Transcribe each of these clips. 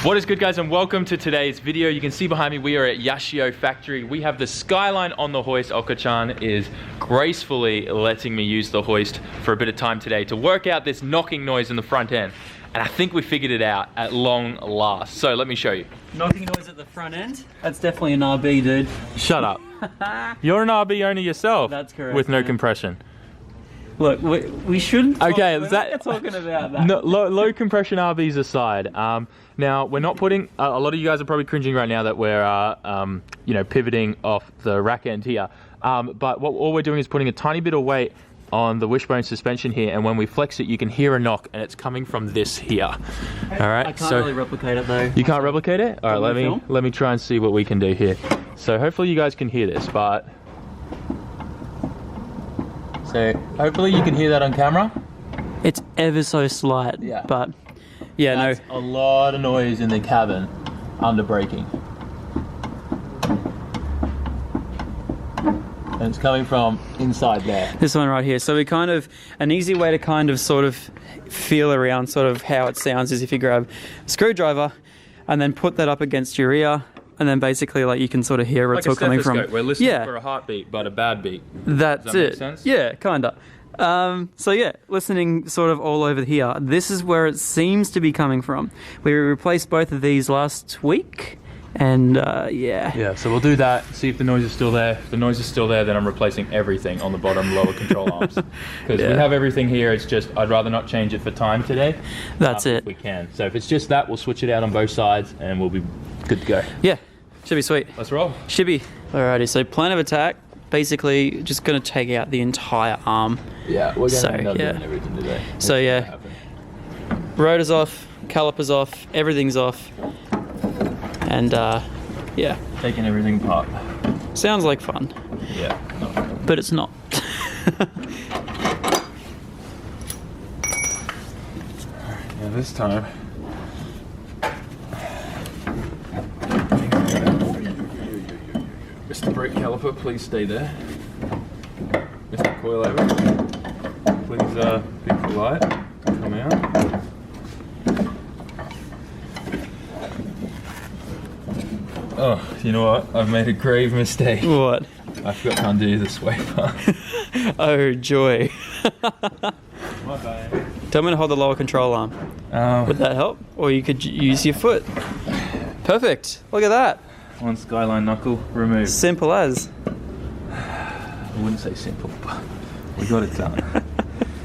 What is good, guys, and welcome to today's video. You can see behind me we are at Yashio factory. We have the Skyline on the hoist. Oka-chan is gracefully letting me use the hoist for a bit of time today to work out this knocking noise in the front end. And I think we figured it out at long last. So let me show you. Knocking noise at the front end? That's definitely an RB, dude. Shut up. You're an RB owner yourself. That's correct. With no man. compression. Look, we shouldn't talk, okay, we're not talking about that. No, low compression RBs aside, now we're not putting, a lot of you guys are probably cringing right now that we're, you know, pivoting off the rack end here. But all we're doing is putting a tiny bit of weight on the wishbone suspension here, and when we flex it, you can hear a knock, and it's coming from this here. All right. I can't really replicate it though. You can't replicate it? All right, let me try and see what we can do here. So hopefully you guys can hear this, but. So hopefully you can hear that on camera. It's ever so slight, yeah. But yeah, that's a lot of noise in the cabin under braking. And it's coming from inside there. This one right here. So we kind of, an easy way to kind of sort of feel around sort of how it sounds is if you grab a screwdriver and then put that up against your ear, and then basically like you can sort of hear where it's all coming from. We're listening for a heartbeat, but a bad beat. That's Does that make sense? Yeah, kinda. So yeah, listening sort of all over here. This is where it seems to be coming from. We replaced both of these last week, and yeah. Yeah, so we'll do that, see if the noise is still there. If the noise is still there, then I'm replacing everything on the bottom lower control arms. Because we have everything here, it's just, I'd rather not change it for time today. That's it. If we can. So if it's just that, we'll switch it out on both sides and we'll be good to go. Yeah, should be sweet. Let's roll. Should be. Alrighty, so plan of attack, basically just going to take out the entire arm. Yeah, we're going to end up doing everything today. So yeah, rotor's off, calipers off, everything's off. And yeah. Taking everything apart. Sounds like fun. Yeah. But it's not. Yeah, this time. Mr. Brake Caliper, please stay there. Mr. Coilover, please be polite. Come out. Oh, you know what? I've made a grave mistake. What? I forgot to undo the swiper. Oh, joy. My bad. Tell me to hold the lower control arm. Would that help? Or you could use your foot. Perfect. Look at that. One Skyline knuckle removed. Simple as. I wouldn't say simple, but we got it done.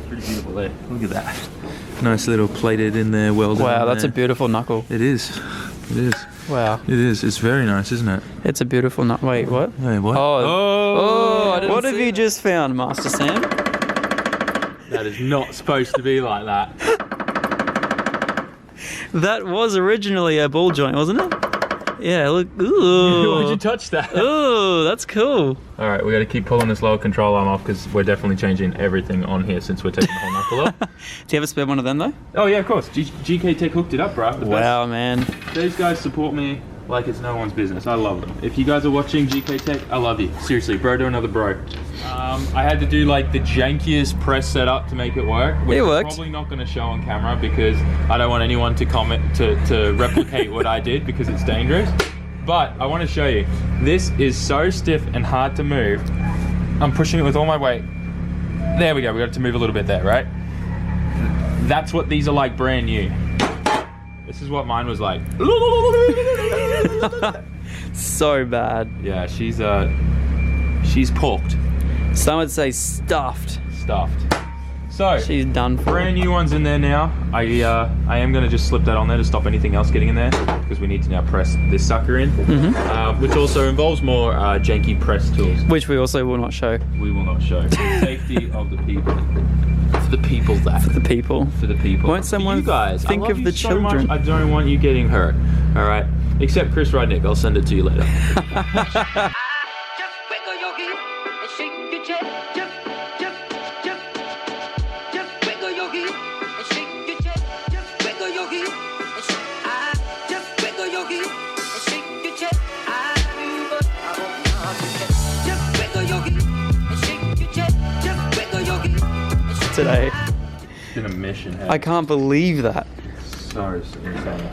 Pretty beautiful there. Look at that. Nice little plated in there, well done. Wow, that's a beautiful knuckle. It is. It is. Wow. It is. It's very nice, isn't it? It's a beautiful knuckle. Wait, what? Hey, what? Oh, I didn't what have you just found, Master Sam? That is not supposed to be like that. That was originally a ball joint, wasn't it? Yeah, look. Ooh. Why'd you touch that? Ooh, that's cool. Alright, we got to keep pulling this lower control arm off because we're definitely changing everything on here since we're taking the whole knuckle off. Do you have a spare one of them though? Oh yeah, of course. GK Tech hooked it up, bro. Wow, man. These guys support me like it's no one's business. I love them. If you guys are watching GK Tech, I love you. Seriously, bro to another bro. I had to do like the jankiest press setup to make it work. Which it worked. I'm probably not going to show on camera because I don't want anyone to comment to replicate what I did because it's dangerous. But I want to show you. This is so stiff and hard to move. I'm pushing it with all my weight. There we go. We got it to move a little bit there, right? That's what these are like brand new. This is what mine was like. So bad. Yeah, she's porked. Some would say stuffed. Stuffed. So she's done for. Brand new ones in there now. I am going to just slip that on there to stop anything else getting in there because we need to now press this sucker in, which also involves more janky press tools. Which we also will not show. We will not show. For the safety of the people. For the people that. For the people. For the people. Won't someone you guys, think of the children? Much, I don't want you getting hurt. All right. Except Chris Rudnick. I'll send it to you later. Today. It's been a mission. I can't believe that. So insane.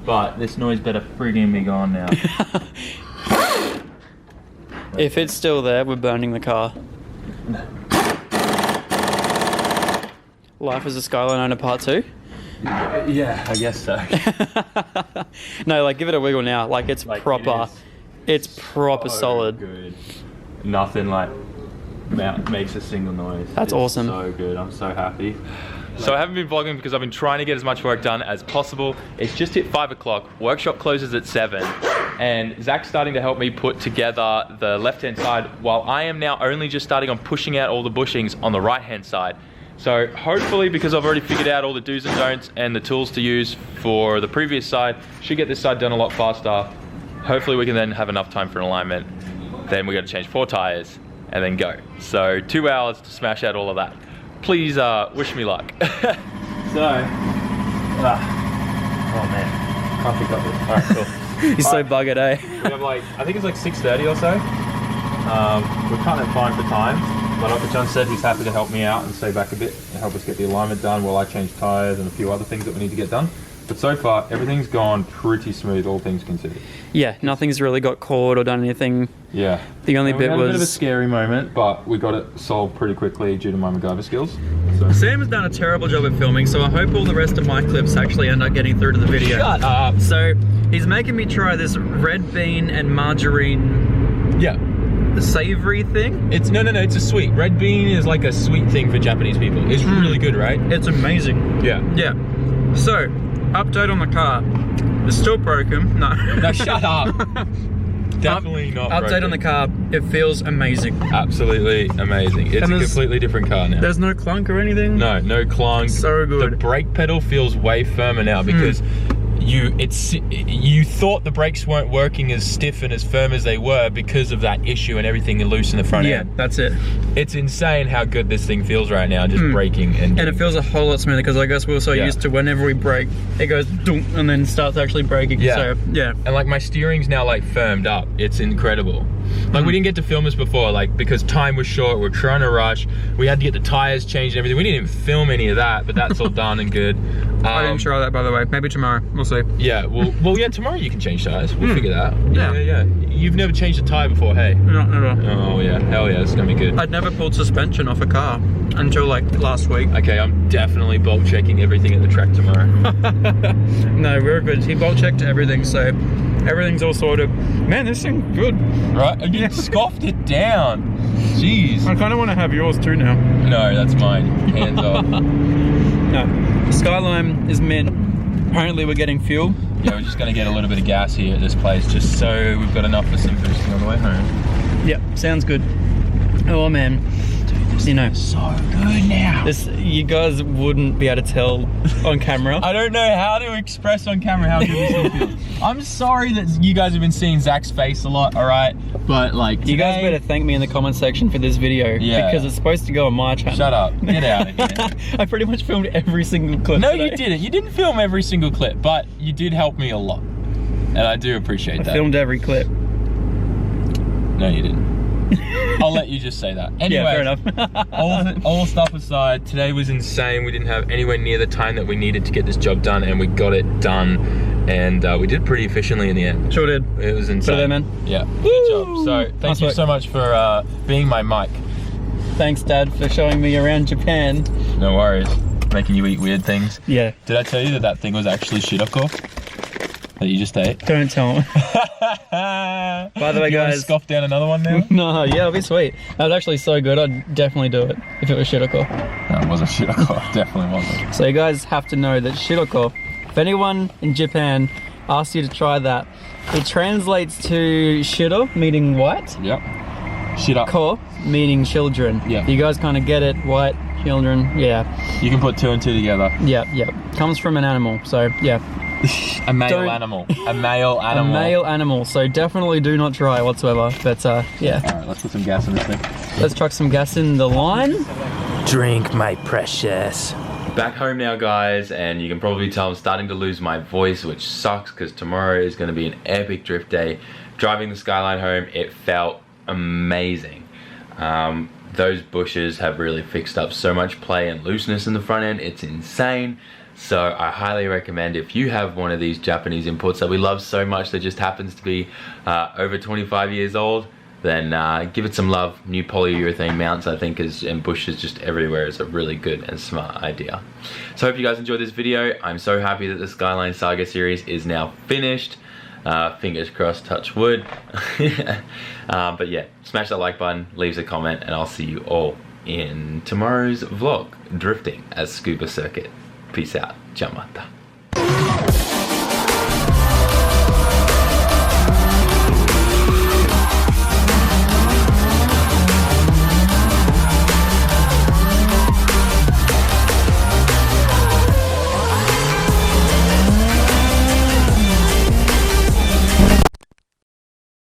But this noise better friggin' be gone now. If it's still there, we're burning the car. Life as a Skyline owner part 2? Yeah, I guess so. No, like give it a wiggle now. Like it's Like, proper. It's proper so solid. Good. Nothing like makes a single noise. That's awesome. So good. I'm so happy. So I haven't been vlogging because I've been trying to get as much work done as possible. It's just hit 5 o'clock. Workshop closes at 7. And Zach's starting to help me put together the left-hand side while I am now only just starting on pushing out all the bushings on the right-hand side. So hopefully, because I've already figured out all the do's and don'ts and the tools to use for the previous side, should get this side done a lot faster. Hopefully we can then have enough time for an alignment. Then we got to change 4 tires and then go. So 2 hours to smash out all of that. Please wish me luck. Oh man, can't pick up this. All right, cool. He's so buggered, eh? We have like, I think it's like 6:30 or so. We're kind of fine for time, but Uncle John said he's happy to help me out and stay back a bit and help us get the alignment done while I change tires and a few other things that we need to get done. But so far, everything's gone pretty smooth, all things considered. Yeah, nothing's really got caught or done anything. Yeah. The only bit we had a bit of a was... scary moment, but we got it solved pretty quickly due to my MacGyver skills. So. Sam has done a terrible job at filming, so I hope all the rest of my clips actually end up getting through to the video. Shut up! So, he's making me try this red bean and margarine... Yeah. Savory thing? It's no, it's a sweet. Red bean is like a sweet thing for Japanese people. It's really good, right? It's amazing. Yeah. Yeah. So, update on the car. It's still broken. No. No, shut up. Definitely not Update broken. on the car. It feels amazing. Absolutely amazing. It's a completely different car now. There's no clunk or anything? No clunk. So good. The brake pedal feels way firmer now because you thought the brakes weren't working as stiff and as firm as they were because of that issue and everything loose in the front end. Yeah, that's it. It's insane how good this thing feels right now, just braking. And it feels a whole lot smoother because I guess we're so used to whenever we brake, it goes dunk and then starts actually braking. Yeah. So, yeah. And like my steering's now like firmed up. It's incredible. Like we didn't get to film this before, like because time was short, we're trying to rush. We had to get the tires changed and everything. We didn't even film any of that, but that's all done and good. I didn't try that, by the way. Maybe tomorrow. We'll see. Yeah, well, yeah, tomorrow you can change tires. We'll figure that out. Yeah. Yeah. You've never changed a tire before, hey? No, never. Oh yeah, hell yeah, it's gonna be good. I'd never pulled suspension off a car until like last week. Okay, I'm definitely bolt checking everything at the track tomorrow. No, we're good. He bolt checked everything, so everything's all sorted. Man, this thing's good. Right? And you scoffed it down. Jeez. I kind of want to have yours too now. No, that's mine. Hands off. No. Skyline is mint. Apparently we're getting fuel. Yeah, we're just going to get a little bit of gas here at this place just so we've got enough for some boosting on the way home. Yep, sounds good. Oh man. You know, So good now. this you guys wouldn't be able to tell on camera. I don't know how to express on camera how good this thing feels. I'm sorry that you guys have been seeing Zach's face a lot, alright? But like You guys today- better thank me in the comment section for this video. Yeah. Because it's supposed to go on my channel. Shut up. Get out of here. I pretty much filmed every single clip No, today. you didn't. You didn't film every single clip, but you did help me a lot. And I do appreciate I that. filmed every clip. No, you didn't. I'll let you just say that. Anyway, Yeah, fair enough. all stuff aside, today was insane. We didn't have anywhere near the time that we needed to get this job done, and we got it done. And we did pretty efficiently in the end. Sure did. It was insane. there, man. Yeah, good job. So thank Nice you work. so much for being my mic. Thanks, Dad, for showing me around Japan. No worries. Making you eat weird things. Yeah. Did I tell you that thing was actually shiroko? That you just ate? Don't tell me. By the way, guys- scoff down another one now? No, yeah, it'll be sweet. That was actually so good. I'd definitely do it if it was shiroko. No, it wasn't shiroko. It definitely wasn't. So you guys have to know that shiroko, if anyone in Japan asks you to try that, it translates to shiro, meaning white, Yep. Shit up. ko, meaning children. Yeah. You guys kind of get it, white, children, yeah. You can put 2 and 2 together. Yeah. Comes from an animal, so yeah. A male Don't- animal. A male animal. A male animal, so definitely do not try whatsoever. But yeah, Alright, let's put some gas in this thing. let's chuck some gas in the line. Drink, my precious. Back home now, guys, and you can probably tell I'm starting to lose my voice, which sucks because tomorrow is going to be an epic drift day. Driving the Skyline home, it felt amazing. Those bushes have really fixed up so much play and looseness in the front end. It's insane. So I highly recommend, if you have one of these Japanese imports that we love so much that just happens to be over 25 years old, then give it some love. New polyurethane mounts, I think, and bushes just everywhere is a really good and smart idea. So I hope you guys enjoyed this video. I'm so happy that the Skyline Saga series is now finished. Fingers crossed, touch wood. But yeah, smash that like button, leave a comment, and I'll see you all in tomorrow's vlog, drifting as Scuba Circuit. Peace out. Ciao mata.